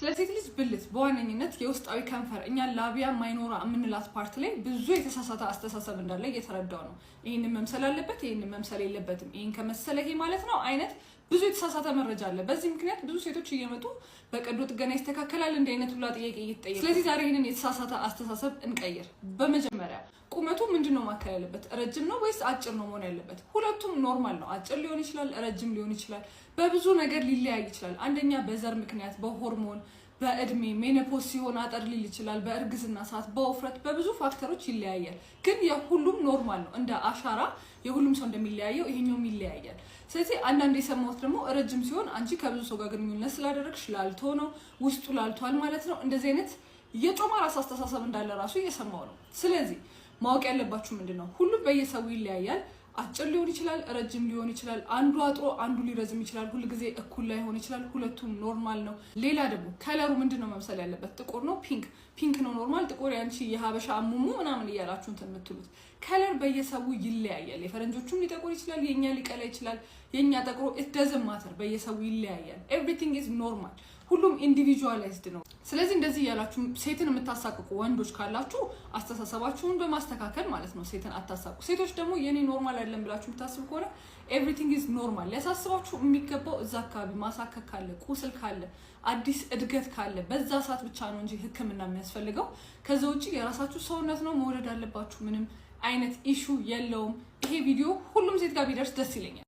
ስለዚህ ልጅ ብልት በዋነኝነት የውስጣዊ ከንፈር እኛ ላቢያ ማይኖራ የምንላት ፓርት ላይ ብዙ የተሳሳተ አስተሳሰብ እንዳለ እየተረዳው ነው። ይሄንን መምሰል አለበት፣ ይሄንን መምሰል የለበትም፣ ይሄን ከመሰለ ይሄ ማለት ነው አይነት ብዙ የተሳሳተ መረጃ አለ። በዚህ ምክንያት ብዙ ሴቶች እየመጡ በቀዶ ጥገና ይስተካከላል እንደ አይነት ሁላ ጥያቄ እየተጠየቁ። ስለዚህ ዛሬ ይሄንን የተሳሳተ አስተሳሰብ እንቀይር። በመጀመሪያ ቁመቱ ምንድነው ማከል ያለበት? ረጅም ነው ወይስ አጭር ነው መሆን ያለበት? ሁለቱም ኖርማል ነው። አጭር ሊሆን ይችላል፣ ረጅም ሊሆን ይችላል። በብዙ ነገር ሊለያይ ይችላል። አንደኛ በዘር ምክንያት፣ በሆርሞን፣ በእድሜ ሜኖፖዝ ሲሆን አጠር ሊል ይችላል፣ በእርግዝና ሰዓት፣ በውፍረት፣ በብዙ ፋክተሮች ይለያያል። ግን የሁሉም ኖርማል ነው። እንደ አሻራ የሁሉም ሰው እንደሚለያየው ይሄኛውም ይለያያል። ስለዚህ አንዳንድ የሰማሁት ደግሞ ረጅም ሲሆን አንቺ ከብዙ ሰው ጋር ግንኙነት ስላደረግሽ ላልቶ ነው፣ ውስጡ ላልቷል ማለት ነው። እንደዚህ አይነት የጮማ ራስ አስተሳሰብ እንዳለ ራሱ እየሰማሁ ነው። ስለዚህ ማወቅ ያለባችሁ ምንድነው ሁሉም በየሰው ይለያያል። አጭር ሊሆን ይችላል፣ ረጅም ሊሆን ይችላል፣ አንዱ አጥሮ አንዱ ሊረዝም ይችላል፣ ሁሉ ጊዜ እኩል ላይሆን ይችላል። ሁለቱም ኖርማል ነው። ሌላ ደግሞ ከለሩ ምንድነው መምሰል ያለበት? ጥቁር ነው ፒንክ ነው ኖርማል፣ ጥቁር ያንቺ የሀበሻ አሙሙ ምናምን እያላችሁ እንትን የምትሉት ከለር በየሰው ይለያያል። የፈረንጆቹም ሊጠቁር ይችላል፣ የኛ ሊቀላ ይችላል፣ የኛ ጠቁሮ it doesn't matter። በየሰው ይለያያል። everything is normal። ሁሉም ኢንዲቪጁዋላይዝድ ነው። ስለዚህ እንደዚህ እያላችሁ ሴትን የምታሳቅቁ ወንዶች ካላችሁ አስተሳሰባችሁን በማስተካከል ማለት ነው ሴትን አታሳቁ። ሴቶች ደግሞ የኔ ኖርማል አይደለም ብላችሁ የምታስቡ ከሆነ ኤቭሪቲንግ ኢዝ ኖርማል። ሊያሳስባችሁ የሚገባው እዛ አካባቢ ማሳከክ ካለ፣ ቁስል ካለ፣ አዲስ እድገት ካለ በዛ ሰዓት ብቻ ነው እንጂ ሕክምና የሚያስፈልገው። ከዛ ውጪ የራሳችሁ ሰውነት ነው መውደድ አለባችሁ። ምንም አይነት ኢሹ የለውም። ይሄ ቪዲዮ ሁሉም ሴት ጋር ቢደርስ ደስ ይለኛል።